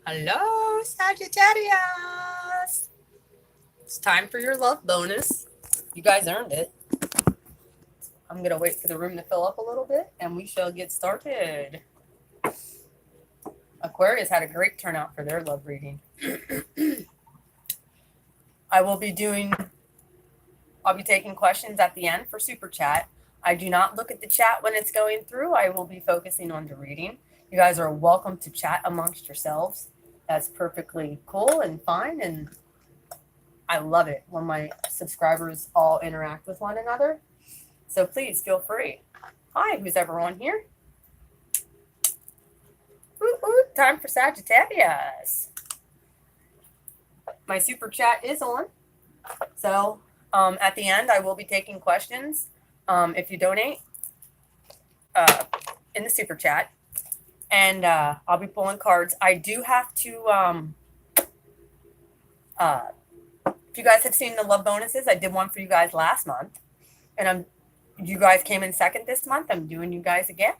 Hello, Sagittarius. It's time for your love bonus. You guys earned it. I'm going to wait for the room to fill up a little bit and we shall get started. Aquarius had a great turnout for their love reading. I'll be taking questions at the end for super chat. I do not look at the chat when it's going through. I will be focusing on the reading. You guys are welcome to chat amongst yourselves. That's perfectly cool and fine, and I love it when my subscribers all interact with one another. So please feel free. Hi, who's ever on here? Ooh, time for Sagittarius. My super chat is on. So at the end, I will be taking questions if you donate in the super chat. And I'll be pulling cards. I do have to, if you guys have seen the love bonuses, I did one for you guys last month. And you guys came in second this month. I'm doing you guys again.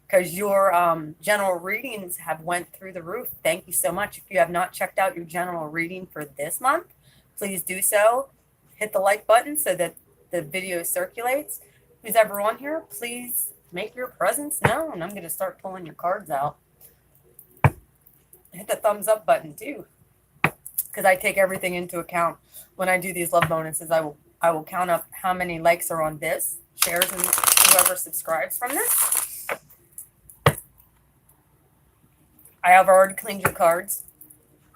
Because your general readings have went through the roof. Thank you so much. If you have not checked out your general reading for this month, please do so. Hit the like button so that the video circulates. Who's ever on here, please make your presence known. I'm going to start pulling your cards out. Hit the thumbs up button too, because I take everything into account when I do these love bonuses. I will count up how many likes are on this, shares, and whoever subscribes from this. I have already cleaned your cards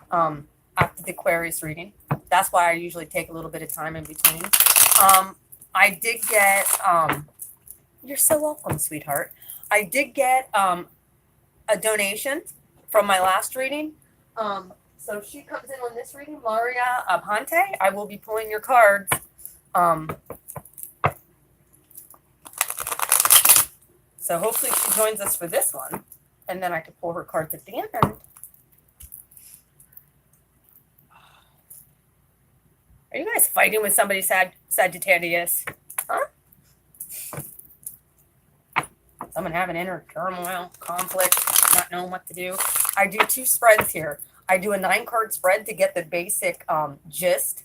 after the Aquarius reading. That's why I usually take a little bit of time in between. I did get, you're so welcome, sweetheart. I did get a donation from my last reading. So she comes in on this reading, Maria Aponte. I will be pulling your cards. So hopefully she joins us for this one. And then I can pull her cards at the end. Are you guys fighting with somebody, Sagittarius? Huh? Someone having inner turmoil, conflict, not knowing what to do. I do 2 spreads here. I do a 9-card spread to get the basic gist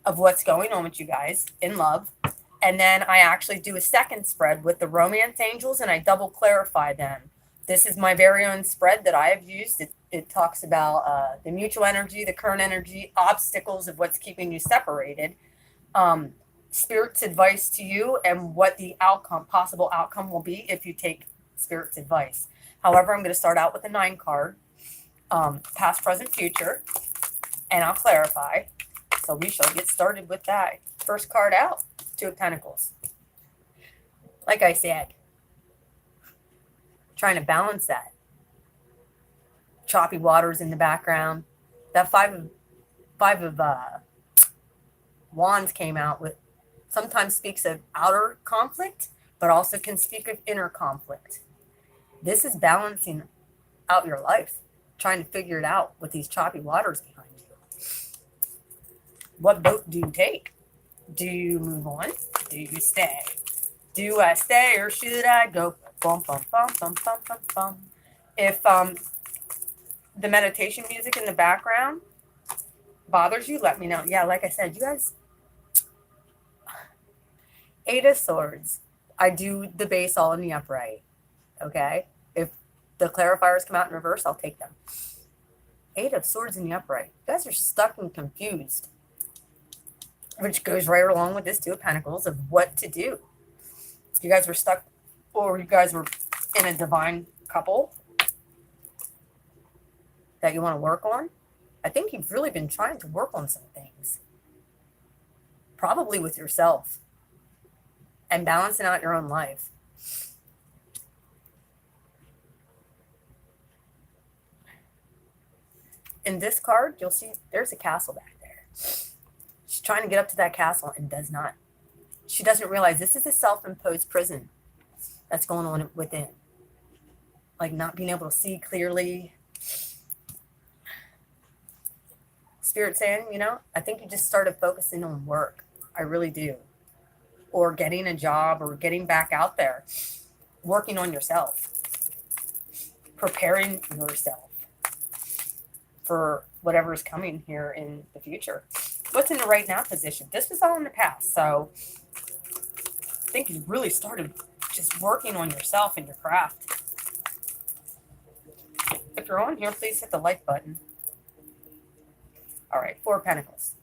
of what's going on with you guys in love. And then I actually do a second spread with the romance angels, and I double clarify them. This is my very own spread that I have used. It talks about the mutual energy, the current energy, obstacles of what's keeping you separated, Spirit's advice to you, and what the possible outcome will be if you take Spirit's advice. However, I'm going to start out with a 9 card, past, present, future, and I'll clarify. So we shall get started with that. First card out, 2 of Pentacles. Like I said, trying to balance that. Choppy waters in the background. That five of Wands came out with, sometimes speaks of outer conflict, but also can speak of inner conflict. This is balancing out your life, trying to figure it out with these choppy waters behind you. What boat do you take? Do you move on? Do you stay? Do I stay or should I go? Bum, bum, bum, bum, bum, bum, bum. If the meditation music in the background bothers you, let me know. Yeah, like I said, you guys, 8 of Swords. I do the base all in the upright. Okay? If the clarifiers come out in reverse, I'll take them. 8 of Swords in the upright. You guys are stuck and confused, which goes right along with this 2 of Pentacles of what to do. You guys were stuck, or you guys were in a divine couple that you want to work on. I think you've really been trying to work on some things, probably with yourself and balancing out your own life. In this card, you'll see there's a castle back there. She's trying to get up to that castle and does not. She doesn't realize this is a self-imposed prison that's going on within. Like not being able to see clearly. Spirit saying, I think you just started focusing on work. I really do. Or getting a job or getting back out there. Working on yourself. Preparing yourself. for whatever is coming here in the future. What's in the right now position? This was all in the past. So I think you really started just working on yourself and your craft. If you're on here, please hit the like button. All right, Four of Pentacles.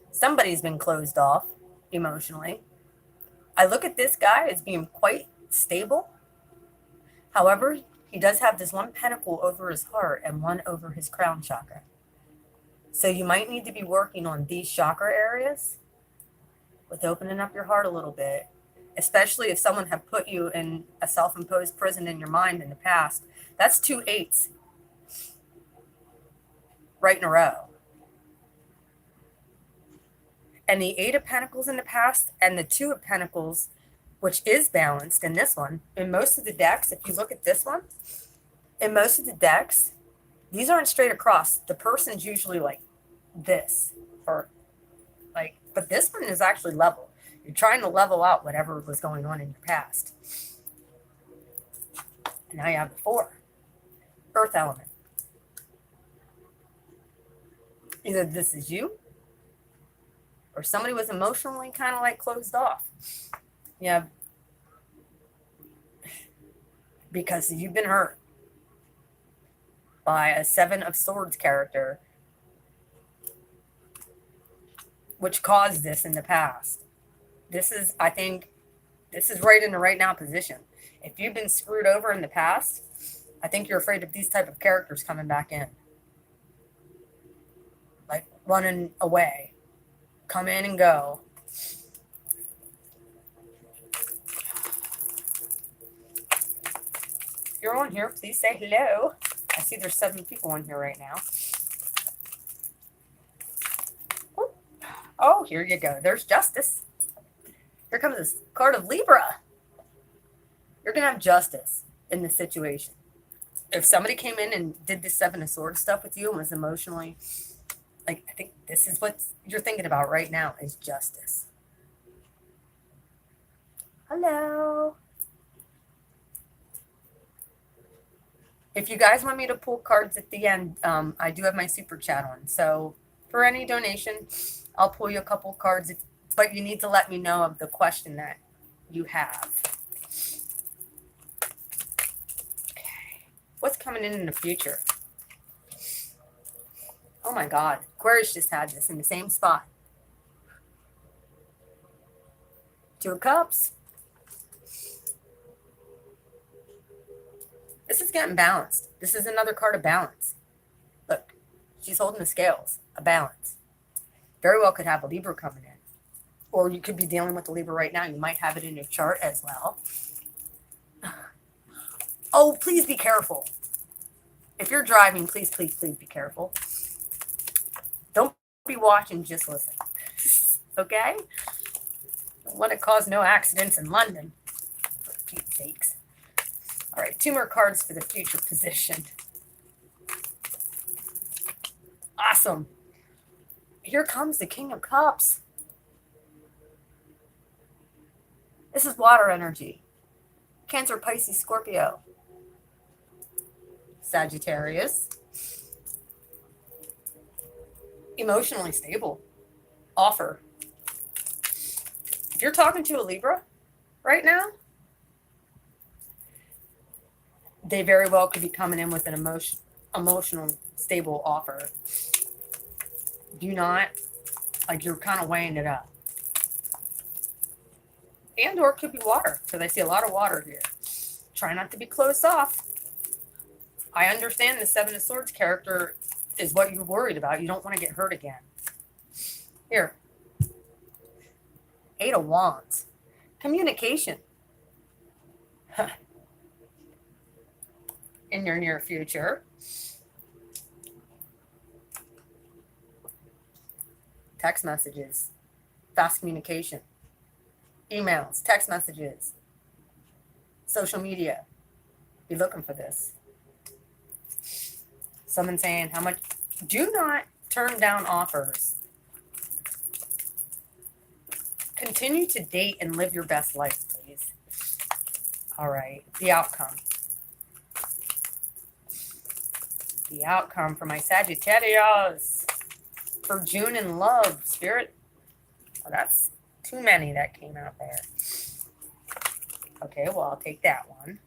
Somebody's been closed off emotionally. I look at this guy as being quite stable. However, he does have this one pentacle over his heart and one over his crown chakra. So you might need to be working on these chakra areas with opening up your heart a little bit, especially if someone had put you in a self-imposed prison in your mind in the past. That's 2 8s right in a row. And the 8 of Pentacles in the past and the 2 of Pentacles, which is balanced in this one, in most of the decks, if you look at this one, in most of the decks, these aren't straight across. The person's usually like this, or like, but this one is actually level. You're trying to level out whatever was going on in your past. And now you have the 4, Earth element. Either this is you, or somebody was emotionally kind of like closed off. Yeah, because you've been hurt by a 7 of Swords character, which caused this in the past. This is, I think, this is right in the right now position. If you've been screwed over in the past, I think you're afraid of these type of characters coming back in. Like running away. Come in and go. If you're on here, please say hello. I see there's 7 people on here right now. Oh, here you go. There's Justice. Here comes this card of Libra. You're going to have justice in this situation. If somebody came in and did the 7 of Swords stuff with you and was emotionally, like, I think this is what you're thinking about right now is justice. Hello. If you guys want me to pull cards at the end, I do have my super chat on. So for any donation, I'll pull you a couple cards, but you need to let me know of the question that you have. Okay. What's coming in the future? Oh my God. Aquarius just had this in the same spot. 2 of Cups. This is getting balanced. This is another card of balance. Look, she's holding the scales, a balance. Very well could have a Libra coming in. Or you could be dealing with the Libra right now. You might have it in your chart as well. Oh, please be careful. If you're driving, please, please, please be careful. Don't be watching, just listen. Okay? Don't want to cause no accidents in London, for Pete's sakes. All right, 2 more cards for the future position. Awesome. Here comes the King of Cups. This is water energy. Cancer, Pisces, Scorpio. Sagittarius. Emotionally stable. Offer. If you're talking to a Libra right now, they very well could be coming in with an emotional stable offer. Do not, like, you're kind of weighing it up. And or it could be water, because I see a lot of water here. Try not to be closed off. I understand the 7 of Swords character is what you're worried about. You don't want to get hurt again. Here. 8 of Wands. Communication. In your near future. Text messages. Fast communication. Emails. Text messages. Social media. Be looking for this. Someone saying how much. Do not turn down offers. Continue to date and live your best life, please. All right. The outcome. The outcome for my Sagittarius for June in love, Spirit. Oh, that's too many that came out there. Okay, well, I'll take that one.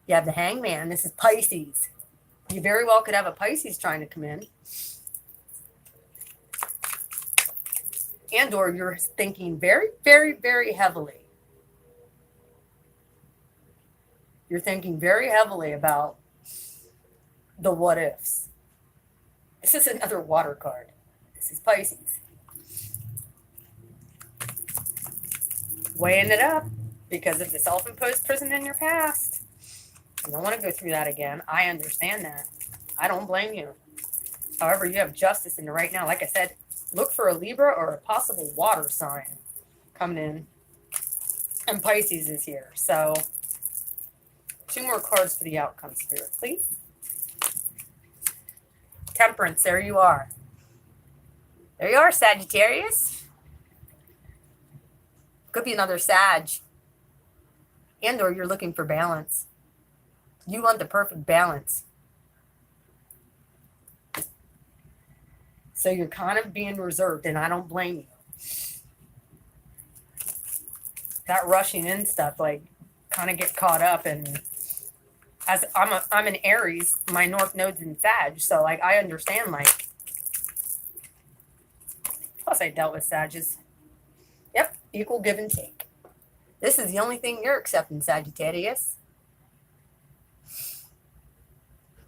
You have the Hangman. This is Pisces. You very well could have a Pisces trying to come in. And or you're thinking very, very, very heavily. You're thinking very heavily about the what ifs. This is another water card. This is Pisces. Weighing it up because of the self-imposed prison in your past. You don't want to go through that again. I understand that. I don't blame you. However, you have justice in it right now. Like I said, look for a Libra or a possible water sign coming in. And Pisces is here. So, 2 more cards for the outcome, Spirit, please. Temperance, there you are. There you are, Sagittarius. Could be another Sag. And or you're looking for balance. You want the perfect balance. So you're kind of being reserved, and I don't blame you. That rushing in stuff, like, kind of get caught up, and as I'm an Aries, my North Node's in Sag, so like I understand, like, plus I dealt with Sages. Yep, equal give and take. This is the only thing you're accepting, Sagittarius.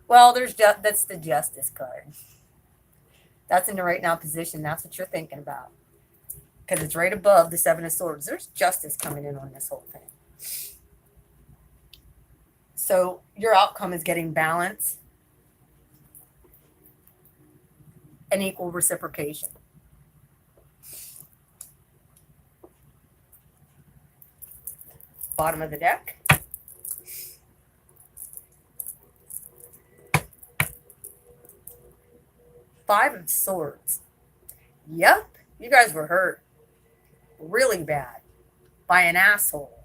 Well, that's the Justice card. That's in the right now position. That's what you're thinking about. Because it's right above the 7 of Swords. There's justice coming in on this whole thing. So your outcome is getting balance and equal reciprocation. Bottom of the deck. Five of Swords. Yep, you guys were hurt really bad by an asshole.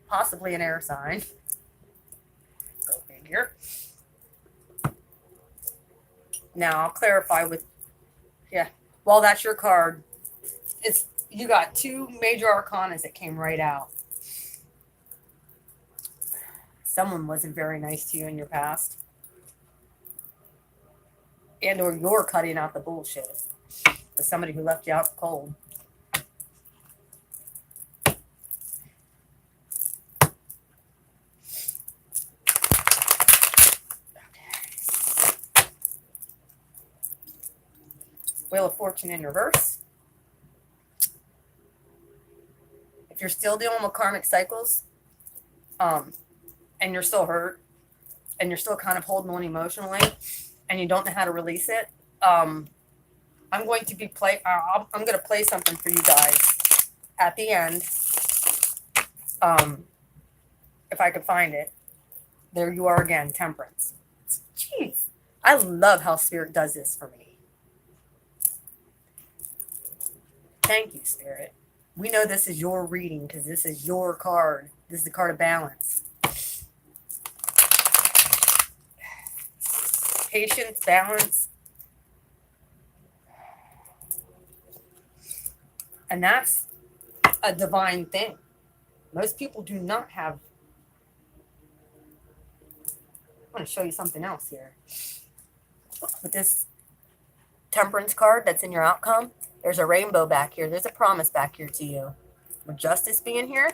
Possibly an air sign. Go figure. Now I'll clarify with, yeah, well, that's your card. You got 2 major arcanas that came right out. Someone wasn't very nice to you in your past. And or you're cutting out the bullshit with somebody who left you out cold. Wheel of Fortune in reverse. If you're still dealing with karmic cycles, and you're still hurt, and you're still kind of holding on emotionally, and you don't know how to release it, I'm going to play something for you guys at the end. If I could find it. There you are again, Temperance. Jeez, I love how Spirit does this for me. Thank you, Spirit. We know this is your reading because this is your card. This is the card of balance. Patience, balance. And that's a divine thing. Most people do not have. I want to show you something else here. With this Temperance card that's in your outcome, there's a rainbow back here. There's a promise back here to you. With justice being here,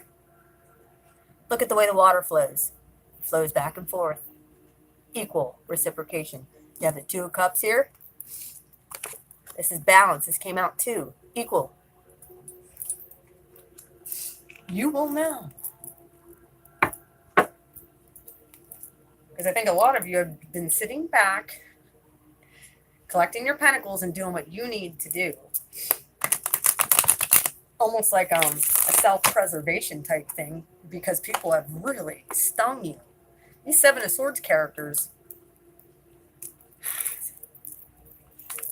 look at the way the water flows. It flows back and forth. Equal reciprocation. You have the 2 of Cups here. This is balance. This came out 2. Equal. You will know. Because I think a lot of you have been sitting back, collecting your pentacles and doing what you need to do. Almost like a self-preservation type thing, because people have really stung you. These 7 of Swords characters.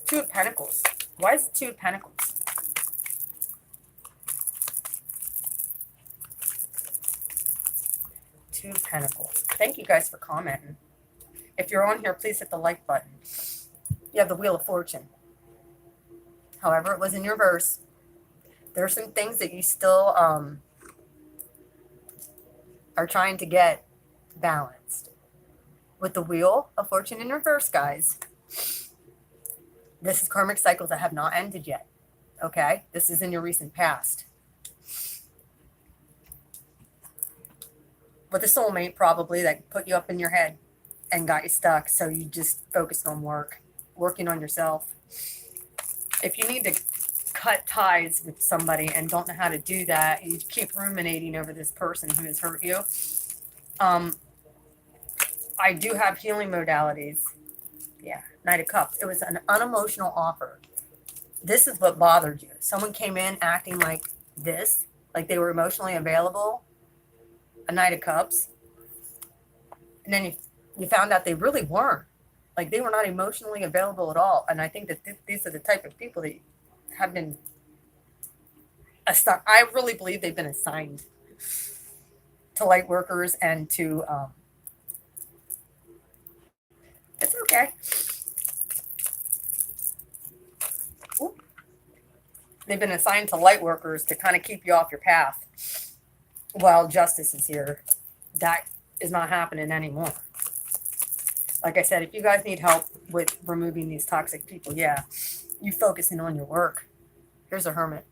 2 of Pentacles. Why is it 2 of Pentacles? Two of Pentacles. Thank you guys for commenting. If you're on here, please hit the like button. You have the Wheel of Fortune. However, it was in your verse. There are some things that you still are trying to get balanced. With the Wheel of Fortune in reverse, guys, this is karmic cycles that have not ended yet. Okay? This is in your recent past. With a soulmate, probably, that put you up in your head and got you stuck. So you just focused on working on yourself. If you need to cut ties with somebody and don't know how to do that, you keep ruminating over this person who has hurt you. I do have healing modalities. Yeah, Knight of Cups. It was an unemotional offer. This is what bothered you. Someone came in acting like this, like they were emotionally available. A Knight of Cups. And then you found out they really weren't. Like they were not emotionally available at all. And I think that these are the type of people that have been assigned. I really believe they've been assigned to light workers and to it's okay. Ooh. They've been assigned to light workers to kind of keep you off your path while justice is here. That is not happening anymore. Like I said, if you guys need help with removing these toxic people, yeah, you focusing on your work. Here's a Hermit.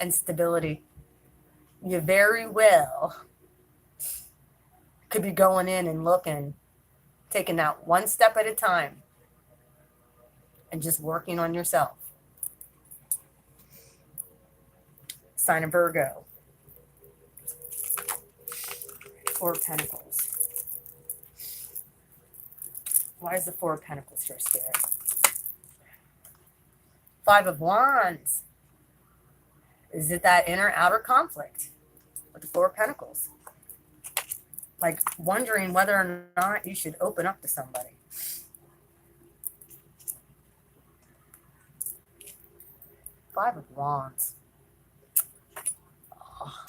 And stability. You very well could be going in and looking, taking that one step at a time and just working on yourself. Sign of Virgo. Four of Pentacles. Why is the Four of Pentacles here, Spirit? Five of Wands. Is it that inner outer conflict with the Four of Pentacles? Like wondering whether or not you should open up to somebody. Five of Wands. Oh.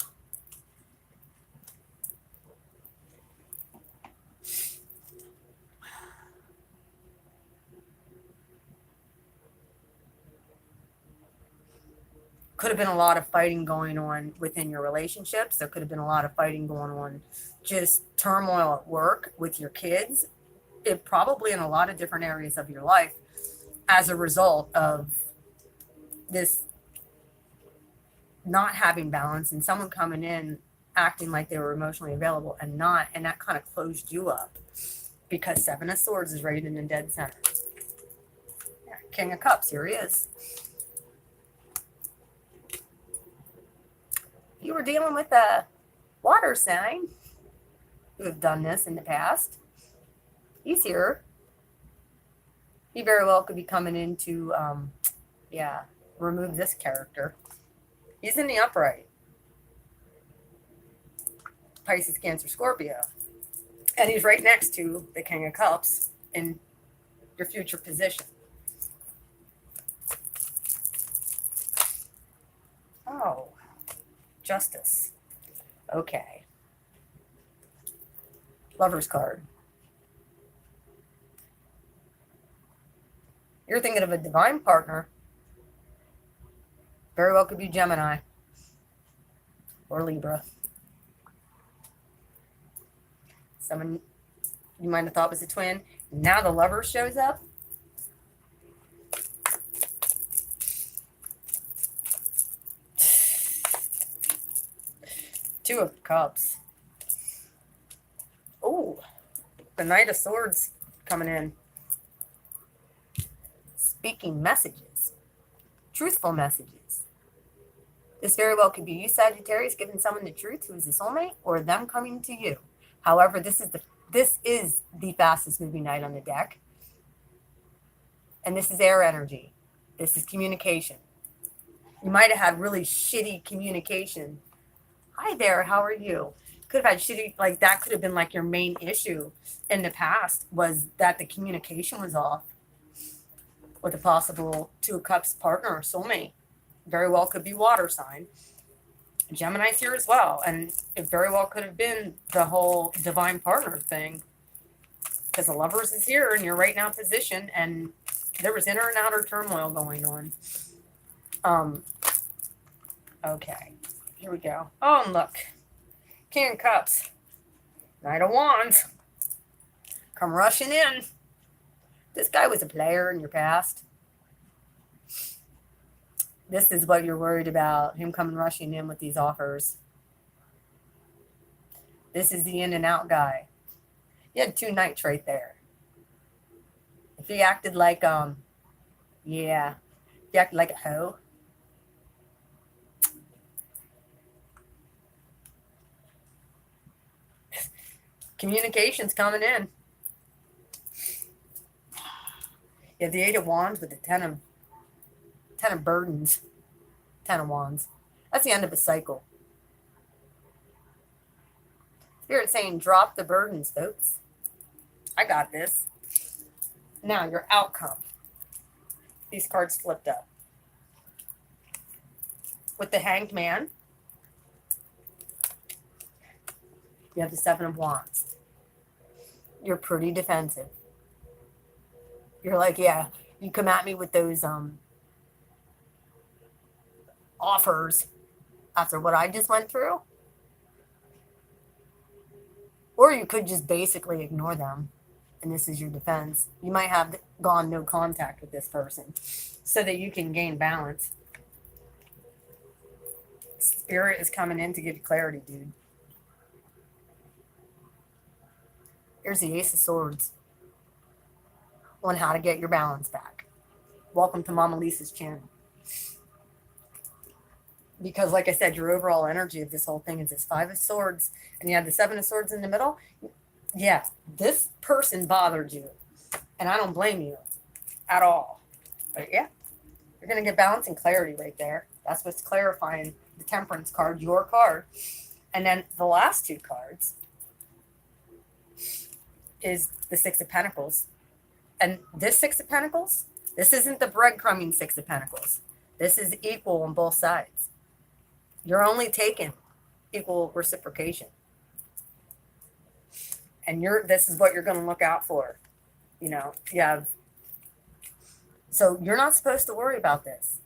Could have been a lot of fighting going on within your relationships. There could have been a lot of fighting going on, just turmoil at work with your kids. It probably in a lot of different areas of your life as a result of this not having balance and someone coming in acting like they were emotionally available and not, and that kind of closed you up because Seven of Swords is right in the dead center. Yeah, King of Cups, here he is. You were dealing with a water sign who have done this in the past. He's here. He very well could be coming in to, remove this character. He's in the upright. Pisces, Cancer, Scorpio. And he's right next to the King of Cups in your future position. Oh. Justice. Okay. Lover's card. You're thinking of a divine partner. Very well could be Gemini or Libra. Someone you might have thought was a twin. Now the lover shows up. Two of Cups. Oh, the Knight of Swords coming in. Speaking messages. Truthful messages. This very well could be you, Sagittarius, giving someone the truth who is a soulmate, or them coming to you. However, this is the fastest moving knight on the deck. And this is air energy. This is communication. You might have had really shitty communication. Hi there, how are you? Could have had shitty, like that could have been like your main issue in the past, was that the communication was off with a possible Two of Cups partner or soulmate. Very well could be water sign. Gemini's here as well. And it very well could have been the whole divine partner thing. Because the Lovers is here and you're right now position, and there was inner and outer turmoil going on. Okay, here we go. Oh, and look. King of Cups. Knight of Wands. Come rushing in. This guy was a player in your past. This is what you're worried about, him coming rushing in with these offers. This is the in and out guy. You had 2 knights right there. If he acted like, yeah, if he acted like a hoe. Communication's coming in. You have the 8 of Wands with the 10 of burdens. 10 of Wands. That's the end of a cycle. Spirit saying, drop the burdens, folks. I got this. Now, your outcome. These cards flipped up. With the Hanged Man, you have the 7 of Wands. You're pretty defensive. You're like, yeah, you come at me with those offers after what I just went through. Or you could just basically ignore them, and this is your defense. You might have gone no contact with this person so that you can gain balance. Spirit is coming in to give you clarity, dude. Here's the Ace of Swords on how to get your balance back. Welcome to Mama Lisa's channel. Because like I said, your overall energy of this whole thing is this 5 of Swords, and you have the 7 of Swords in the middle. Yeah, this person bothered you, and I don't blame you at all. But yeah, you're going to get balance and clarity right there. That's what's clarifying the Temperance card, your card. And then the last 2 cards is the 6 of Pentacles. And this 6 of Pentacles, this isn't the breadcrumbing 6 of Pentacles. This is equal on both sides. You're only taking equal reciprocation. And this is what you're going to look out for. You know, so you're not supposed to worry about this.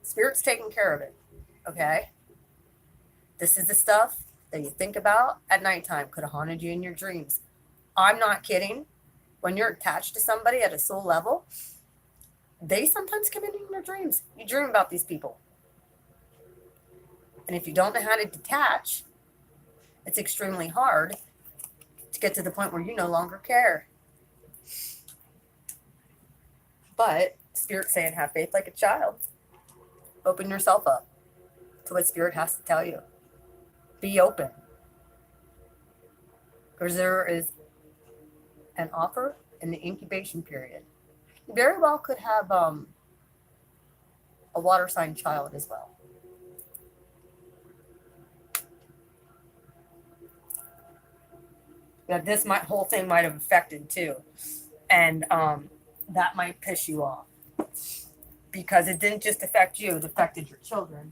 Spirit's taking care of it. Okay? This is the stuff that you think about at nighttime. Could have haunted you in your dreams. I'm not kidding. When you're attached to somebody at a soul level, they sometimes come in your dreams. You dream about these people. And if you don't know how to detach, it's extremely hard to get to the point where you no longer care. But Spirit's saying, have faith like a child. Open yourself up to what Spirit has to tell you. Be open. Because there is an offer in the incubation period. You very well could have a water sign child as well. Yeah, this whole thing might have affected too. And that might piss you off. Because it didn't just affect you, it affected your children.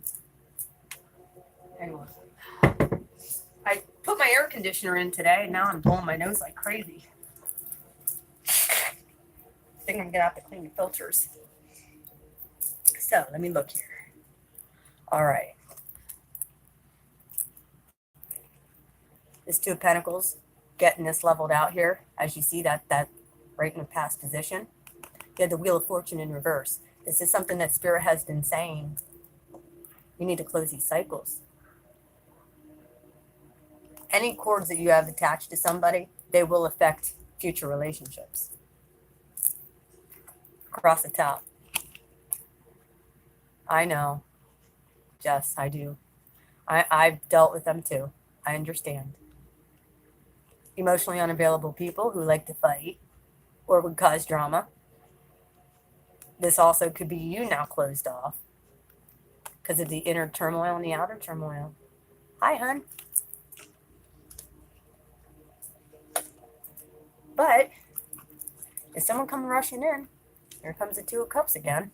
Anyway. I put my air conditioner in today, and now I'm blowing my nose like crazy. I think I'm going to have to clean the filters. So, let me look here. All right. This 2 of Pentacles, getting this leveled out here. As you see, that right in the past position. You have the Wheel of Fortune in reverse. This is something that Spirit has been saying. You need to close these cycles. Any cords that you have attached to somebody, they will affect future relationships. Across the top. I know. Yes, I do. I've dealt with them too. I understand. Emotionally unavailable people who like to fight or would cause drama. This also could be you now closed off because of the inner turmoil and the outer turmoil. Hi, hun. But if someone comes rushing in, here comes the 2 of Cups again.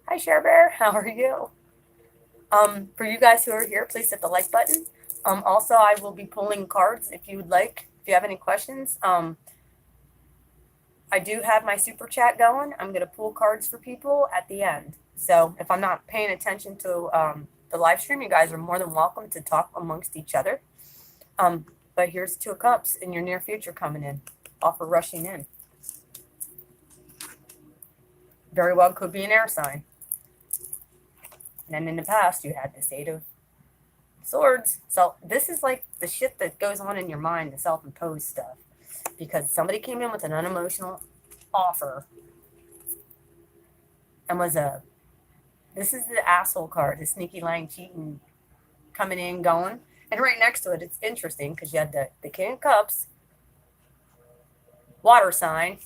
Hi, Cher Bear. How are you? For you guys who are here, please hit the like button. Also, I will be pulling cards if you would like. If you have any questions, I do have my super chat going. I'm going to pull cards for people at the end. So if I'm not paying attention to the live stream, you guys are more than welcome to talk amongst each other. But here's 2 of Cups in your near future coming in, offer rushing in. Very well could be an air sign. And then in the past, you had this 8 of Swords. So this is like the shit that goes on in your mind, the self-imposed stuff. Because somebody came in with an unemotional offer and this is the asshole card, the sneaky lying cheating coming in, going. And right next to it, it's interesting because you had the King of Cups, water sign,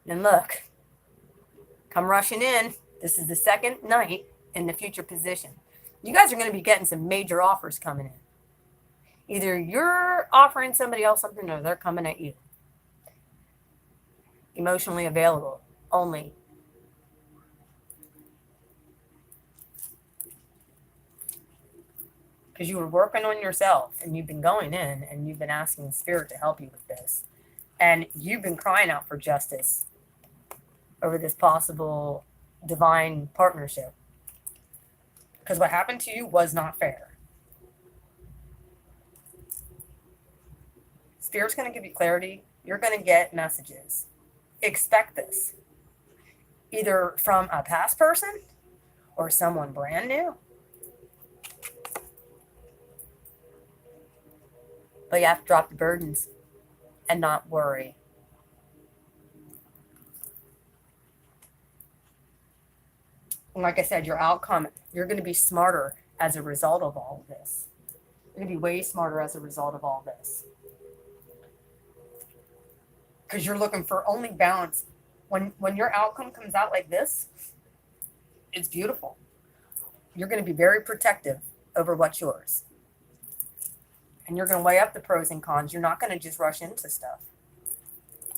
and look, come rushing in. This is the second night in the future position. You guys are going to be getting some major offers coming in. Either you're offering somebody else something or they're coming at you. Emotionally available only. Because you were working on yourself and you've been going in and you've been asking Spirit to help you with this. And you've been crying out for justice over this possible divine partnership. Because what happened to you was not fair. Spirit's going to give you clarity. You're going to get messages. Expect this. Either from a past person or someone brand new. But you have to drop the burdens and not worry. And like I said, your outcome, you're going to be smarter as a result of all of this. You're going to be way smarter as a result of all this. Because you're looking for only balance. When your outcome comes out like this, it's beautiful. You're going to be very protective over what's yours. And you're going to weigh up the pros and cons. You're not going to just rush into stuff.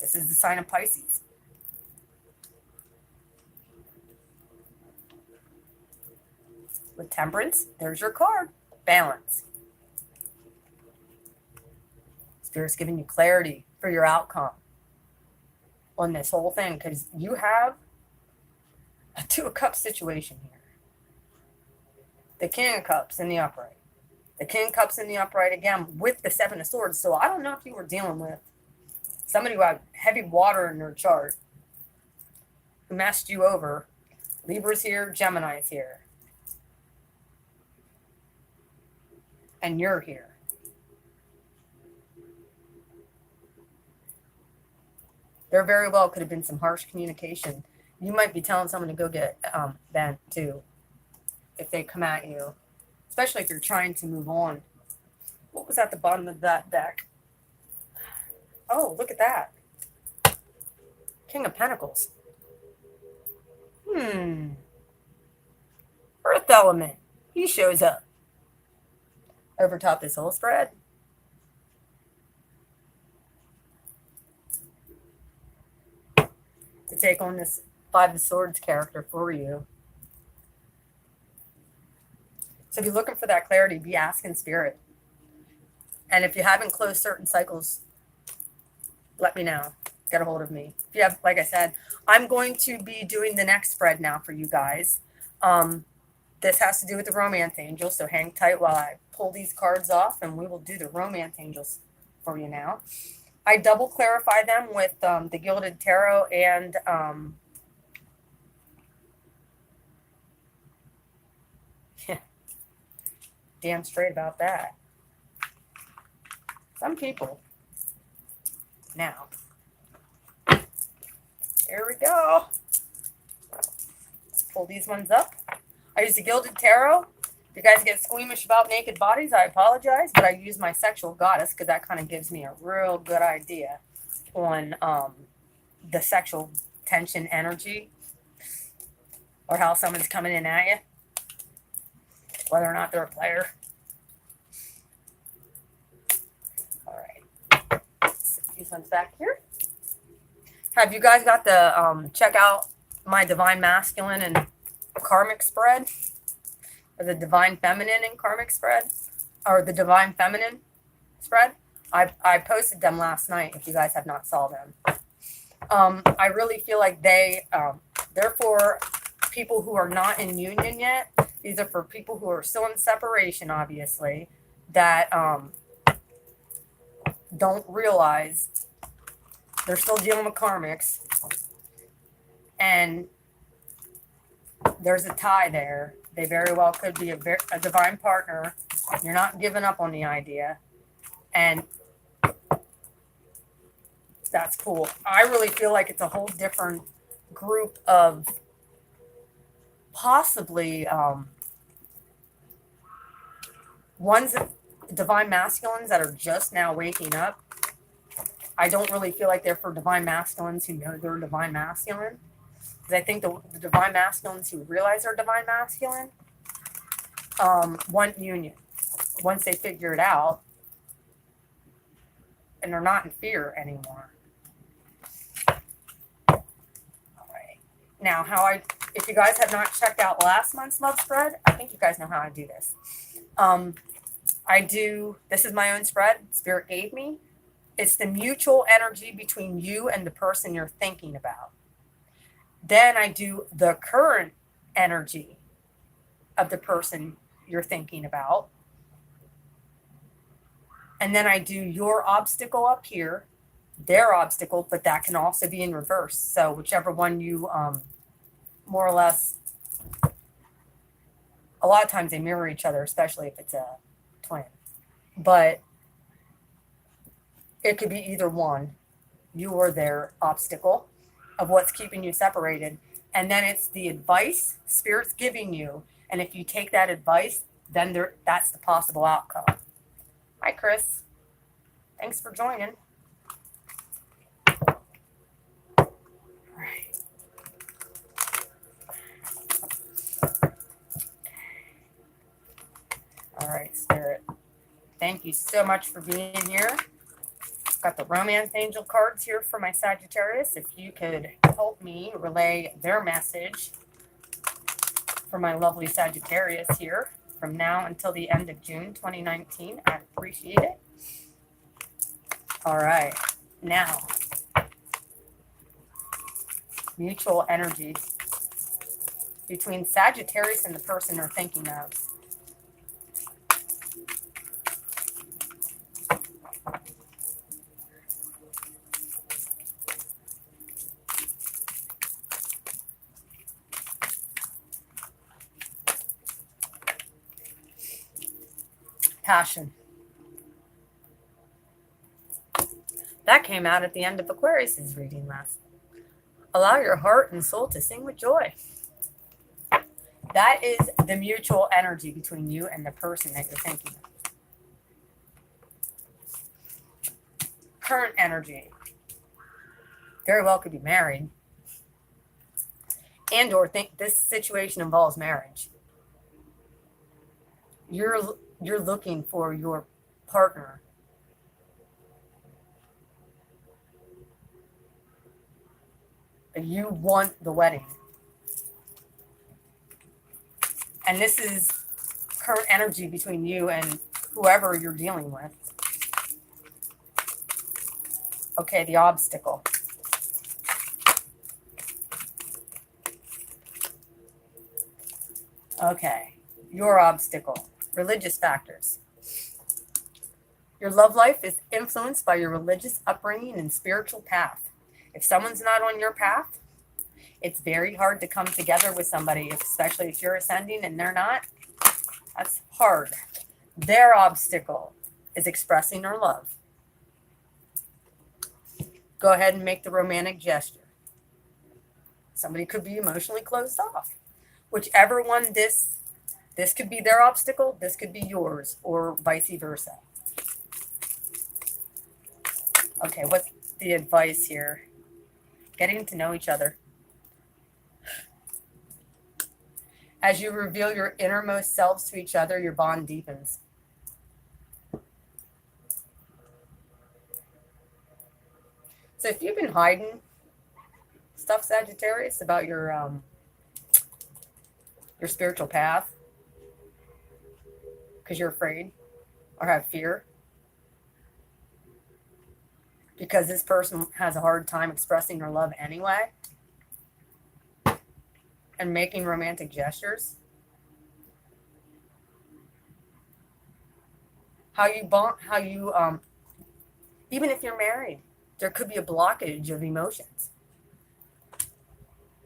This is the sign of Pisces. With Temperance, there's your card. Balance. Spirit's giving you clarity for your outcome on this whole thing. Because you have a 2 of Cups situation here. The King of Cups in the upright. The King of Cups in the upright again with the 7 of Swords. So I don't know if you were dealing with somebody who had heavy water in their chart who messed you over. Libra's here, Gemini's here. And you're here. There very well could have been some harsh communication. You might be telling someone to go get bent too if they come at you. Especially if you're trying to move on. What was at the bottom of that deck? Oh, look at that. King of Pentacles. Earth element. He shows up. Over top this whole spread. To take on this 5 of Swords character for you. So if you're looking for that clarity, be asking Spirit. And if you haven't closed certain cycles, let me know. Get a hold of me. If you have, like I said, I'm going to be doing the next spread now for you guys. This has to do with the Romance Angels, so hang tight while I pull these cards off, and we will do the Romance Angels for you now. I double clarify them with the Gilded Tarot and damn straight about that. Some people. Now, here we go. Let's pull these ones up. I use the Gilded Tarot. If you guys get squeamish about naked bodies, I apologize, but I use my Sexual Goddess because that kind of gives me a real good idea on the sexual tension energy or how someone's coming in at you, whether or not they're a player. All right. Set these ones back here. Have you guys got the, check out my Divine Masculine and Karmic spread? Or the Divine Feminine and Karmic spread? Or the Divine Feminine spread? I posted them last night if you guys have not saw them. I really feel like they're for people who are not in union yet. These are for people who are still in separation, obviously, that don't realize they're still dealing with karmics. And there's a tie there. They very well could be a divine partner. You're not giving up on the idea. And that's cool. I really feel like it's a whole different group of possibly ones divine masculines that are just now waking up. I don't really feel like they're for divine masculines who know they're divine masculine. Because I think the divine masculines who realize they're divine masculine want union. Once they figure it out, and they're not in fear anymore. All right. Now, if you guys have not checked out last month's love spread, I think you guys know how I do this. This is my own spread, Spirit gave me. It's the mutual energy between you and the person you're thinking about. Then I do the current energy of the person you're thinking about. And then I do your obstacle up here, their obstacle, but that can also be in reverse. So whichever one you more or less, a lot of times they mirror each other, especially if it's a twin. But it could be either one, you or their obstacle of what's keeping you separated. And then it's the advice Spirit's giving you. And if you take that advice, then that's the possible outcome. Hi, Chris. Thanks for joining. All right. All right, Spirit. Thank you so much for being here. Got the Romance Angel cards here for my Sagittarius. If you could help me relay their message for my lovely Sagittarius here from now until the end of June 2019, I'd appreciate it. All right. Now, mutual energy between Sagittarius and the person they're thinking of. Passion. That came out at the end of Aquarius's reading last. Allow your heart and soul to sing with joy. That is the mutual energy between you and the person that you're thinking of. Current energy. Very well could be married. And or think this situation involves marriage. You're looking for your partner. You want the wedding. And this is current energy between you and whoever you're dealing with. Okay, the obstacle. Okay, your obstacle. Religious factors. Your love life is influenced by your religious upbringing and spiritual path. If someone's not on your path, it's very hard to come together with somebody, especially if you're ascending and they're not. That's hard. Their obstacle is expressing their love. Go ahead and make the romantic gesture. Somebody could be emotionally closed off. Whichever one this could be their obstacle, this could be yours, or vice versa. Okay, what's the advice here? Getting to know each other. As you reveal your innermost selves to each other, your bond deepens. So if you've been hiding stuff, Sagittarius, about your spiritual path because you're afraid or have fear? Because this person has a hard time expressing their love anyway and making romantic gestures? Even if you're married, there could be a blockage of emotions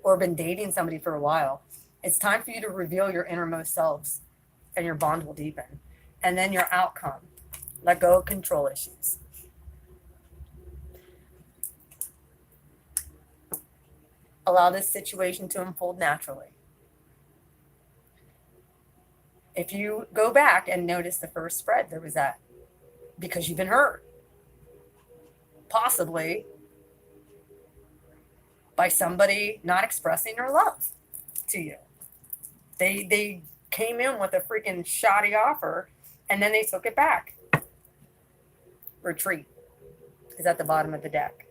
or been dating somebody for a while. It's time for you to reveal your innermost selves and your bond will deepen. And then your outcome. Let go of control issues. Allow this situation to unfold naturally. If you go back and notice the first spread, there was that because you've been hurt. Possibly by somebody not expressing their love to you. They came in with a freaking shoddy offer and then they took it back. Retreat is at the bottom of the deck.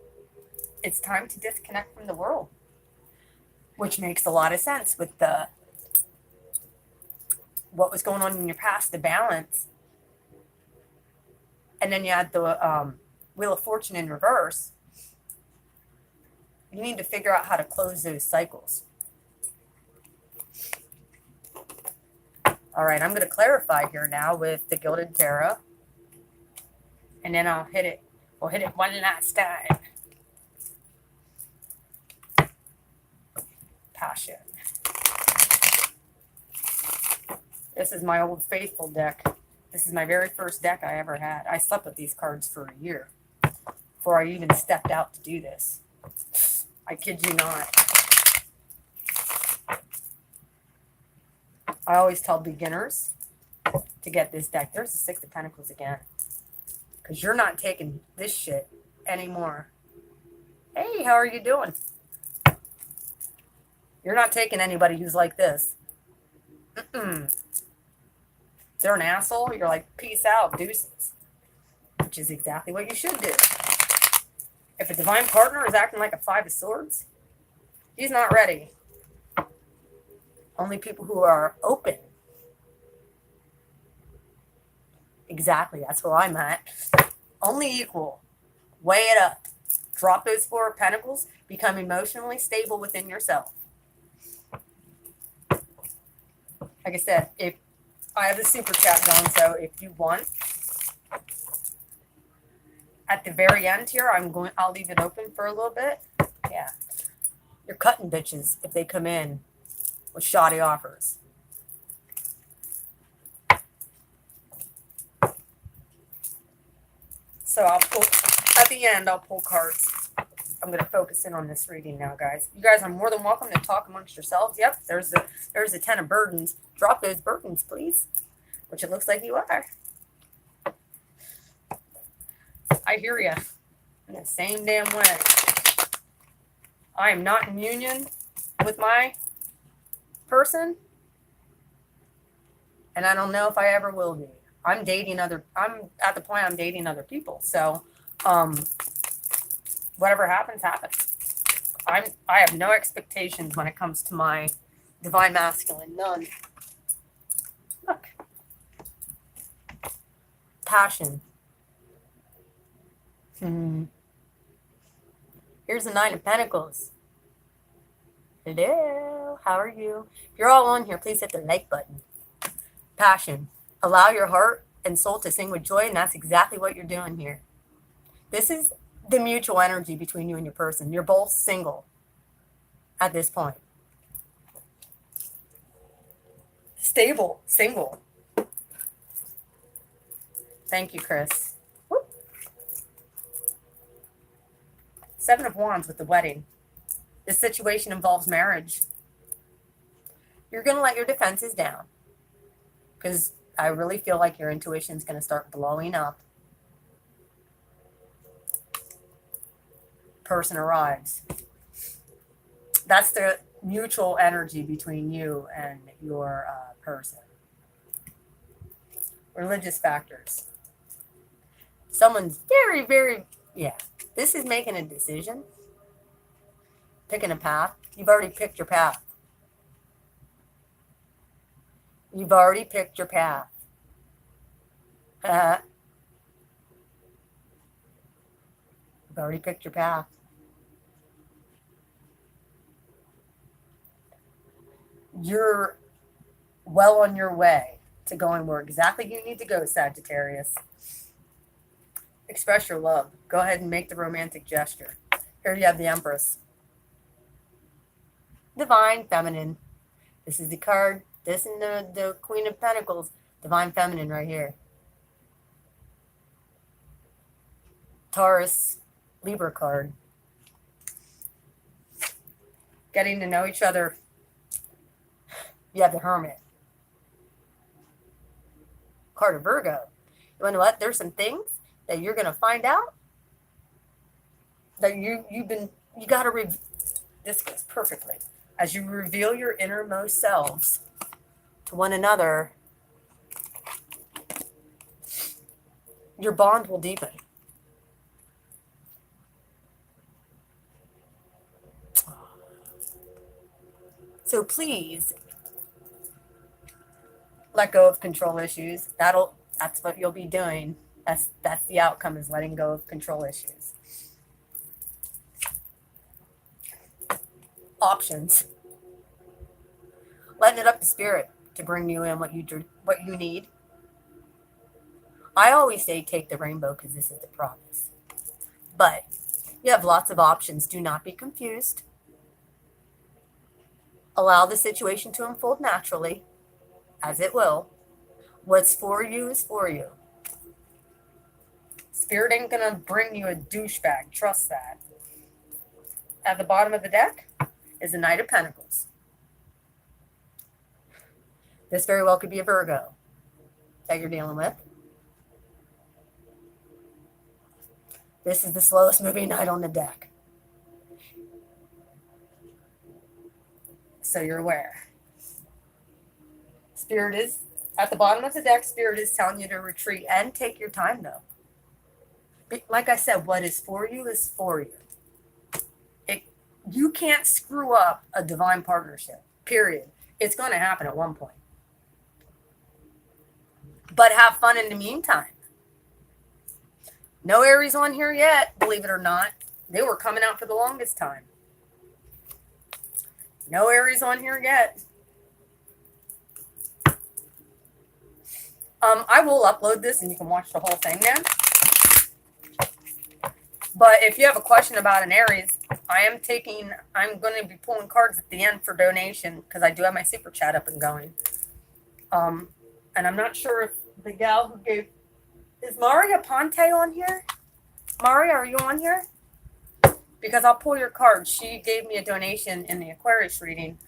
It's time to disconnect from the world, which makes a lot of sense with what was going on in your past, the balance. And then you had the Wheel of Fortune in reverse. You need to figure out how to close those cycles. All right, I'm going to clarify here now with the Gilded Tarot. And then I'll hit it. We'll hit it one last time. Passion. This is my old faithful deck. This is my very first deck I ever had. I slept with these cards for a year before I even stepped out to do this. I kid you not. I always tell beginners to get this deck. There's the Six of Pentacles again. Because you're not taking this shit anymore. Hey, how are you doing? You're not taking anybody who's like this. If they're an asshole, you're like, peace out, deuces. Which is exactly what you should do. If a divine partner is acting like a Five of Swords, he's not ready. Only people who are open. Exactly, that's where I'm at. Only equal. Weigh it up. Drop those Four of Pentacles. Become emotionally stable within yourself. Like I said, if I have the super chat going, so if you want, at the very end here, I'll leave it open for a little bit. Yeah. You're cutting bitches if they come in with shoddy offers. So at the end, I'll pull cards. I'm going to focus in on this reading now, guys. You guys are more than welcome to talk amongst yourselves. Yep, there's the 10 of burdens. Drop those burdens, please. Which it looks like you are. I hear you. In the same damn way. I am not in union with my person. And I don't know if I ever will be. I'm at the point I'm dating other people. So, whatever happens, happens. I have no expectations when it comes to my divine masculine. None. Look. Passion. Here's the Nine of Pentacles. Hello. How are you? If you're all on here, please hit the like button. Passion. Allow your heart and soul to sing with joy, and that's exactly what you're doing here. This is the mutual energy between you and your person. You're both single at this point. Stable, single. Thank you, Chris. Whoop. Seven of Wands with the wedding. This situation involves marriage. You're going to let your defenses down because I really feel like your intuition is going to start blowing up. Person arrives. That's the mutual energy between you and your person. Religious factors. Someone's very, very, this is making a decision. Picking a path. You've already picked your path. You've already picked your path. You've already picked your path. You're well on your way to going where exactly you need to go, Sagittarius. Express your love. Go ahead and make the romantic gesture. Here you have the Empress. Divine Feminine. This is the card. This and the Queen of Pentacles. Divine Feminine right here. Taurus, Libra card. Getting to know each other. You have the Hermit. Card of Virgo. You know what? There's some things that you're going to find out that you got to this goes perfectly. As you reveal your innermost selves to one another, your bond will deepen. So please let go of control issues. That's what you'll be doing. That's the outcome, is letting go of control issues. Options. Letting it up to spirit to bring you in what you need. I always say take the rainbow because this is the promise. But you have lots of options. Do not be confused. Allow the situation to unfold naturally, as it will. What's for you is for you. Spirit ain't going to bring you a douchebag. Trust that. At the bottom of the deck is the Knight of Pentacles. This very well could be a Virgo that you're dealing with. This is the slowest moving knight on the deck. So you're aware. Spirit is at the bottom of the deck. Spirit is telling you to retreat and take your time, though. Like I said, what is for you is for you. You can't screw up a divine partnership, period. It's going to happen at one point. But have fun in the meantime. No Aries on here yet, believe it or not. They were coming out for the longest time. No Aries on here yet. I will upload this and you can watch the whole thing then. But if you have a question about an Aries, I'm going to be pulling cards at the end for donation because I do have my super chat up and going. And I'm not sure if the gal who gave, is Maria Ponte on here? Maria, are you on here? Because I'll pull your card. She gave me a donation in the Aquarius reading,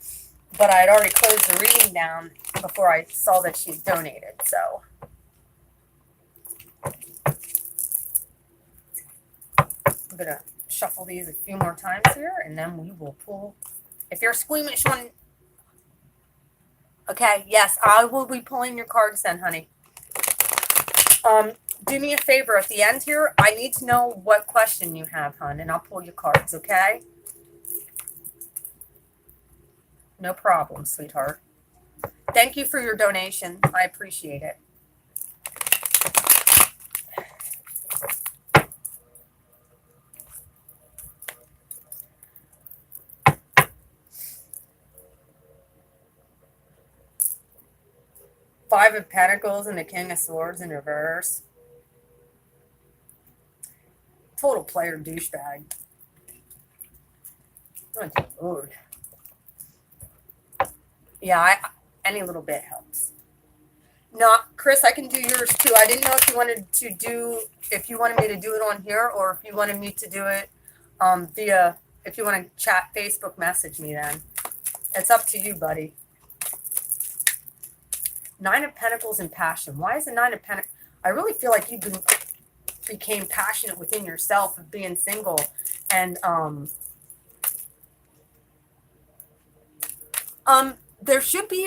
but I had already closed the reading down before I saw that she donated. So I'm going to shuffle these a few more times here, and then we will pull. If you're a squeamish one, okay, yes, I will be pulling your cards then, honey. Do me a favor at the end here. I need to know what question you have, hon, and I'll pull your cards, okay? No problem, sweetheart. Thank you for your donation. I appreciate it. Five of Pentacles and the King of Swords in reverse. Total player douchebag. Oh, dear Lord. Yeah, any little bit helps. No, Chris, I can do yours too. I didn't know if you wanted me to do it on here or if you wanted me to do it via, if you want to chat, Facebook message me then. It's up to you, buddy. Nine of Pentacles and passion. Why is the Nine of Pentacles? I really feel like you became passionate within yourself of being single, and there should be